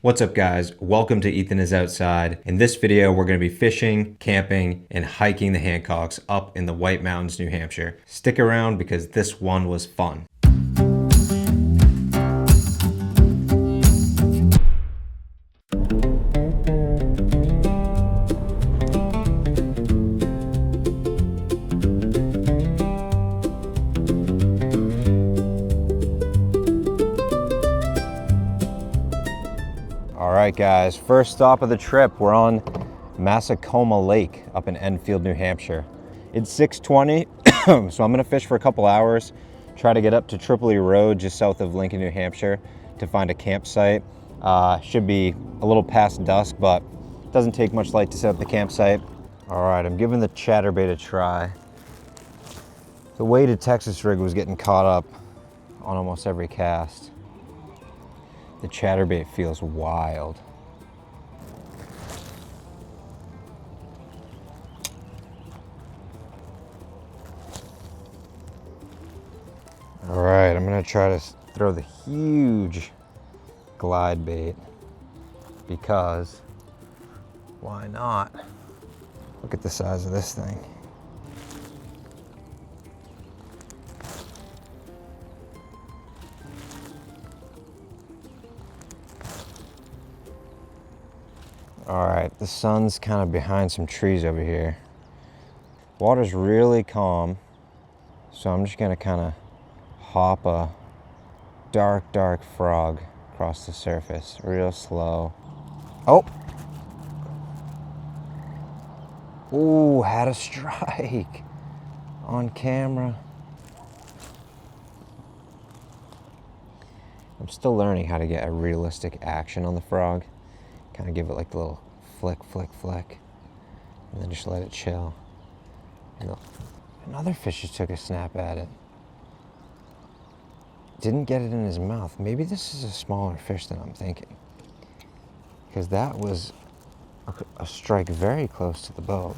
What's up guys, welcome to Ethan is Outside. In this video, we're gonna be fishing, camping, and hiking the Hancocks up in the White Mountains, New Hampshire. Stick around because this one was fun. All right guys, first stop of the trip, we're on Massacoma Lake up in Enfield, New Hampshire. It's 6:20, so I'm gonna fish for a couple hours, try to get up to Tripoli Road just south of Lincoln, New Hampshire to find a campsite. Should be a little past dusk, but it doesn't take much light to set up the campsite. All right, I'm giving the chatterbait a try. The weighted Texas rig was getting caught up on almost every cast. The chatterbait feels wild. All right, I'm gonna try to throw the huge glide bait because why not? Look at the size of this thing. All right, the sun's kind of behind some trees over here. Water's really calm, so I'm just gonna kind of hop a dark frog across the surface, real slow. Oh! Ooh, had a strike on camera. I'm still learning how to get a realistic action on the frog. Kind of give it like the little flick, and then just let it chill. And another fish just took a snap at it. Didn't get it in his mouth. Maybe this is a smaller fish than I'm thinking, because that was a strike very close to the boat.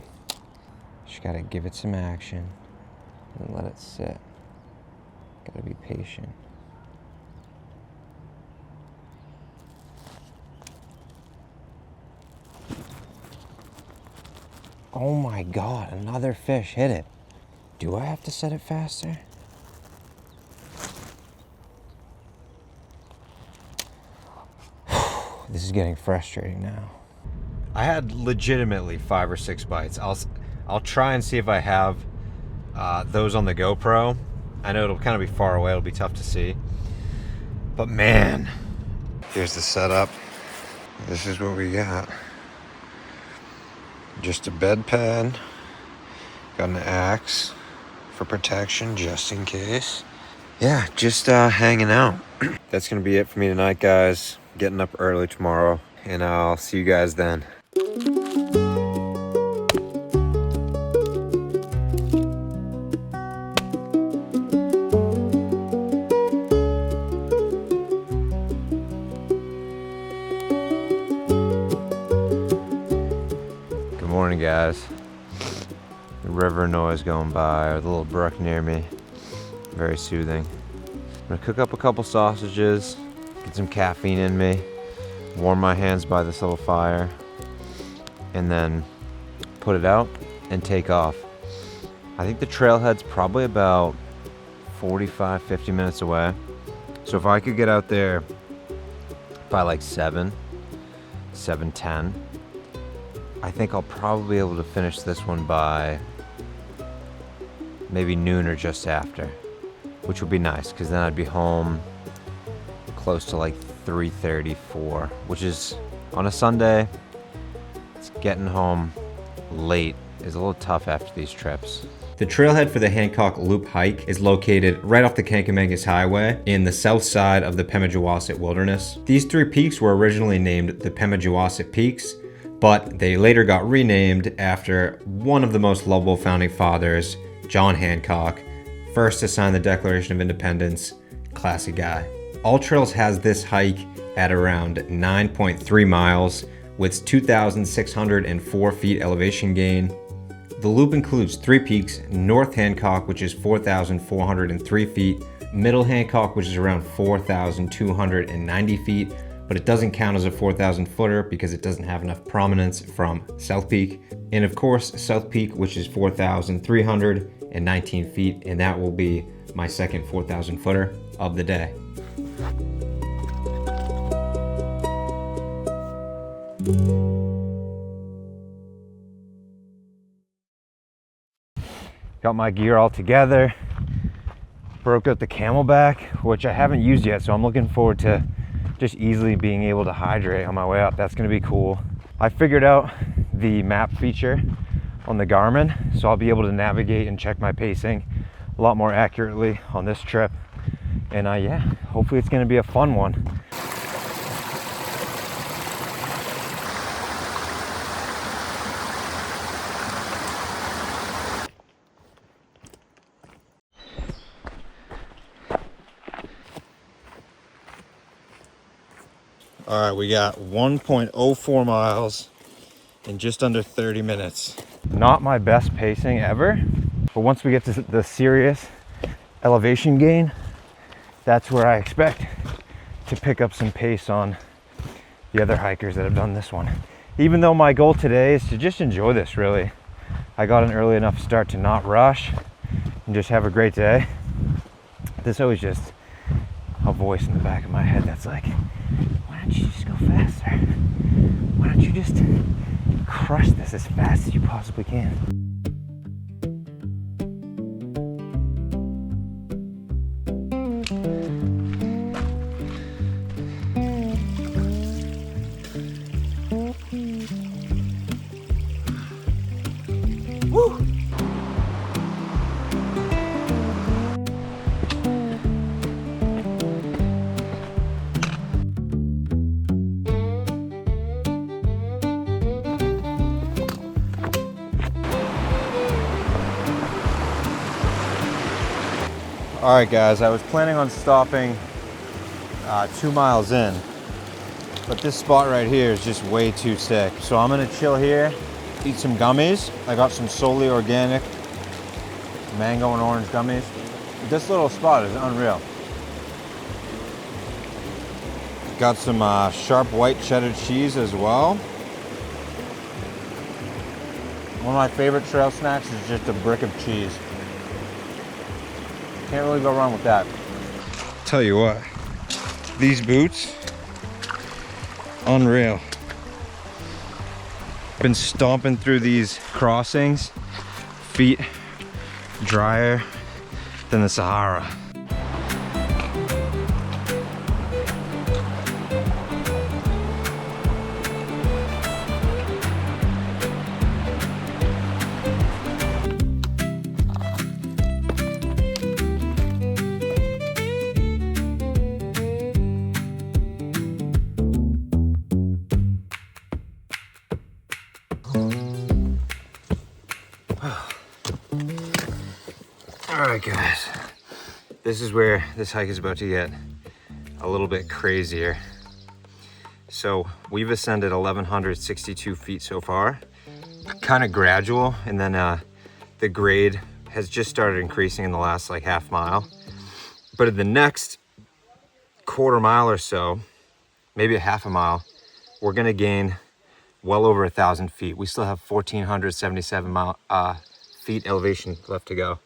Just gotta give it some action and let it sit. Gotta be patient. Oh my God, another fish hit it. Do I have to set it faster? This is getting frustrating now. I had legitimately 5 or 6 bites. I'll try and see if I have those on the GoPro. I know it'll kind of be far away, it'll be tough to see. But man, here's the setup. This is what we got. Just a bed pad, got an axe for protection just in case. Yeah, just hanging out. That's gonna be it for me tonight, guys. Getting up early tomorrow, and I'll see you guys then. Morning guys. The river noise going by, or the little brook near me, very soothing. I'm gonna cook up a couple sausages, get some caffeine in me, warm my hands by this little fire, and then put it out and take off. I think the trailhead's probably about 45-50 minutes away, so if I could get out there by like 7:10, I think I'll probably be able to finish this one by maybe noon or just after, which would be nice because then I'd be home close to like 3:30, 4, which is on a Sunday. It's getting home late is a little tough after these trips. The trailhead for the Hancock Loop hike is located right off the Kankamangas Highway in the south side of the Pemigewasset Wilderness. These 3 peaks were originally named the Pemigewasset Peaks, but they later got renamed after one of the most lovable founding fathers, John Hancock, first to sign the Declaration of Independence. Classy guy. All Trails has this hike at around 9.3 miles with 2,604 feet elevation gain. The loop includes 3 peaks: North Hancock, which is 4,403 feet, Middle Hancock, which is around 4,290 feet, but it doesn't count as a 4,000 footer because it doesn't have enough prominence from South Peak. And of course, South Peak, which is 4,319 feet, and that will be my second 4,000 footer of the day. Got my gear all together. Broke out the Camelback, which I haven't used yet, so I'm looking forward to just easily being able to hydrate on my way up. That's gonna be cool. I figured out the map feature on the Garmin, so I'll be able to navigate and check my pacing a lot more accurately on this trip. And yeah, hopefully it's gonna be a fun one. All right, we got 1.04 miles in just under 30 minutes. Not my best pacing ever, but once we get to the serious elevation gain, that's where I expect to pick up some pace on the other hikers that have done this one. Even though my goal today is to just enjoy this, really. I got an early enough start to not rush and just have a great day. There's always just a voice in the back of my head that's like, why don't you just go faster? Why don't you just crush this as fast as you possibly can? Woo! All right, guys, I was planning on stopping 2 miles in, but this spot right here is just way too sick. So I'm gonna chill here, eat some gummies. I got some solely organic mango and orange gummies. This little spot is unreal. Got some sharp white cheddar cheese as well. One of my favorite trail snacks is just a brick of cheese. Can't really go wrong with that. Tell you what, these boots, unreal. Been stomping through these crossings, feet drier than the Sahara. All right, guys, this is where this hike is about to get a little bit crazier. So we've ascended 1,162 feet so far, kind of gradual, and then the grade has just started increasing in the last like half mile. But in the next quarter mile or so, maybe a half a mile, we're gonna gain well over 1,000 feet. We still have 1,477 feet elevation left to go.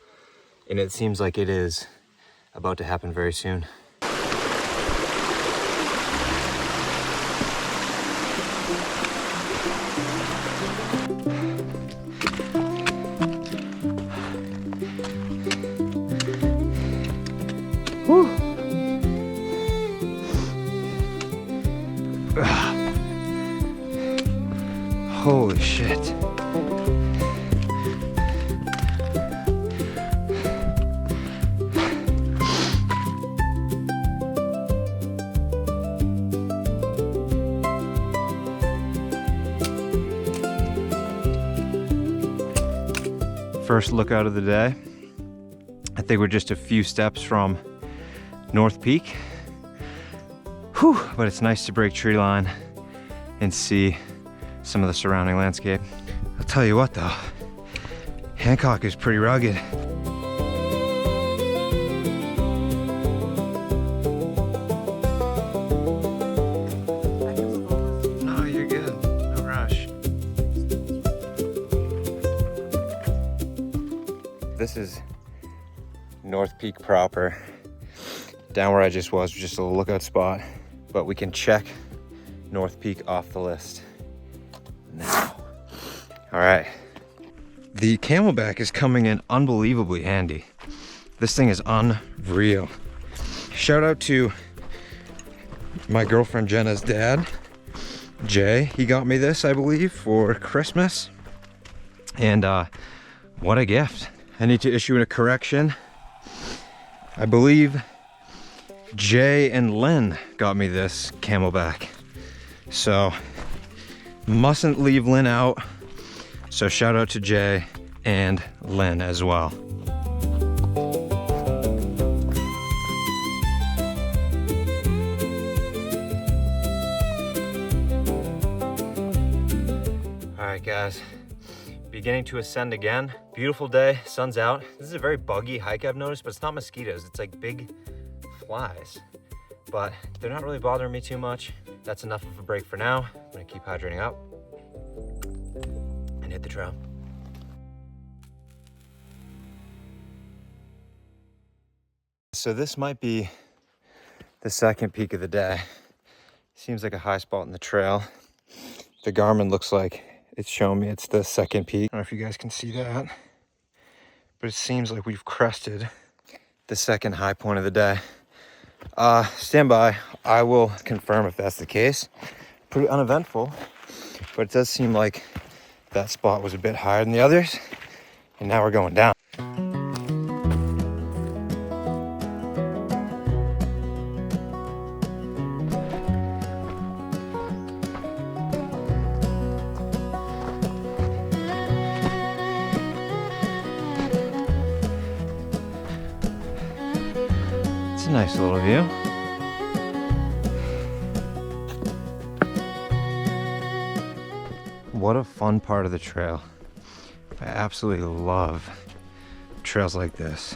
And it seems like it is about to happen very soon. Whew. Holy shit. First lookout of the day. I think we're just a few steps from North Peak. Whew, but it's nice to break tree line and see some of the surrounding landscape. I'll tell you what though, Hancock is pretty rugged. this is North Peak proper. Down where I just was just a lookout spot, but we can check North Peak off the list now. All right. The Camelback is coming in unbelievably handy. This thing is unreal. Shout out to my girlfriend Jenna's dad, Jay. He got me this, I believe, for Christmas. And what a gift. I need to issue a correction. I believe Jay and Lynn got me this Camelback. So mustn't leave Lynn out. So shout out to Jay and Lynn as well. All right, guys, beginning to ascend again. Beautiful day, sun's out. This is a very buggy hike I've noticed, but it's not mosquitoes. It's like big flies, but they're not really bothering me too much. That's enough of a break for now. I'm gonna keep hydrating up and hit the trail. So this might be the second peak of the day. Seems like a high spot in the trail. The Garmin looks like it's showing me it's the second peak. I don't know if you guys can see that, but it seems like we've crested the second high point of the day. Stand by. I will confirm if that's the case. Pretty uneventful, but it does seem like that spot was a bit higher than the others, and now we're going down. It's a nice little view. What a fun part of the trail. I absolutely love trails like this.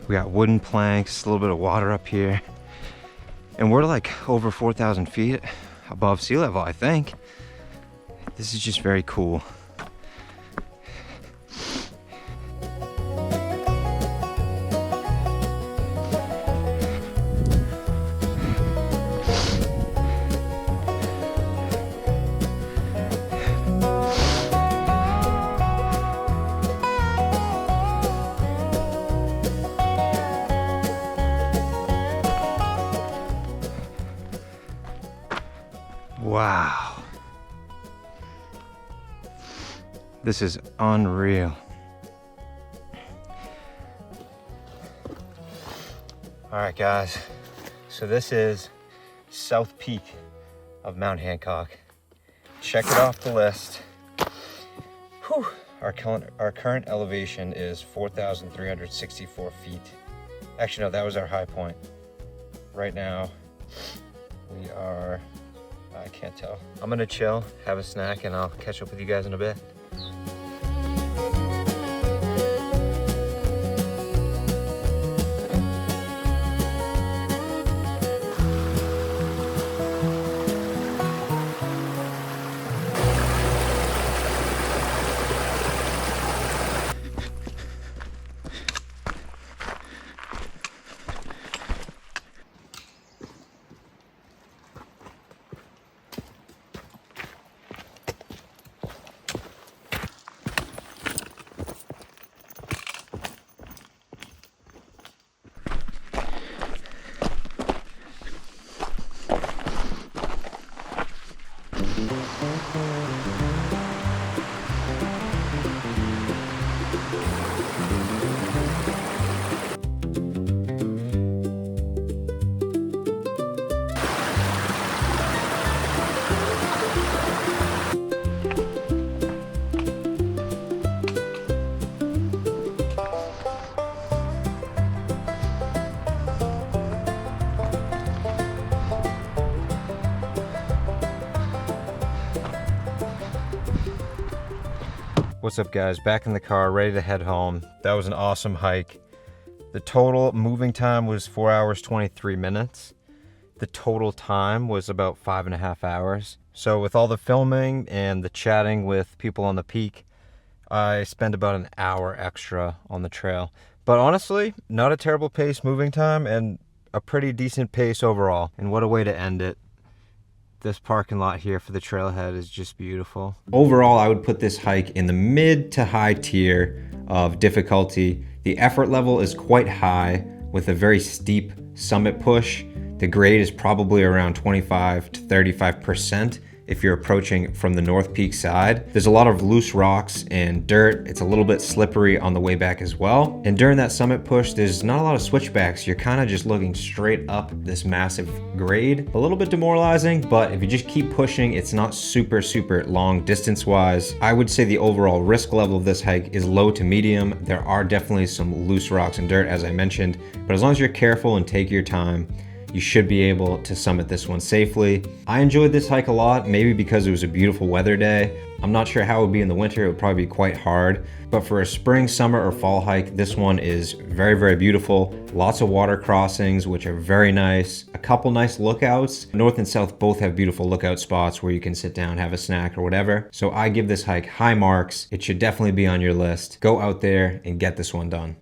We got wooden planks, a little bit of water up here, and we're like over 4,000 feet above sea level, I think. This is just very cool. Wow. This is unreal. All right, guys. So this is South Peak of Mount Hancock. Check it off the list. Whew. Our current elevation is 4,364 feet. Actually, no, that was our high point. Right now, we are, I can't tell. I'm gonna chill, have a snack, and I'll catch up with you guys in a bit. What's up, guys? Back in the car, ready to head home. That was an awesome hike. The total moving time was 4 hours, 23 minutes. The total time was about 5.5 hours. So with all the filming and the chatting with people on the peak, I spend about an hour extra on the trail. But honestly, not a terrible pace moving time and a pretty decent pace overall. And what a way to end it. This parking lot here for the trailhead is just beautiful. Overall, I would put this hike in the mid to high tier of difficulty. The effort level is quite high with a very steep summit push. The grade is probably around 25 to 35% if you're approaching from the North Peak side. There's a lot of loose rocks and dirt. It's a little bit slippery on the way back as well. And during that summit push, there's not a lot of switchbacks. You're kind of just looking straight up this massive grade. A little bit demoralizing, but if you just keep pushing, it's not super long distance wise. I would say the overall risk level of this hike is low to medium. There are definitely some loose rocks and dirt, as I mentioned, but as long as you're careful and take your time, you should be able to summit this one safely. I enjoyed this hike a lot, maybe because it was a beautiful weather day. I'm not sure how it would be in the winter. It would probably be quite hard. But for a spring, summer, or fall hike, this one is very beautiful. Lots of water crossings, which are very nice. A couple nice lookouts. North and South both have beautiful lookout spots where you can sit down, have a snack or whatever. So I give this hike high marks. It should definitely be on your list. Go out there and get this one done.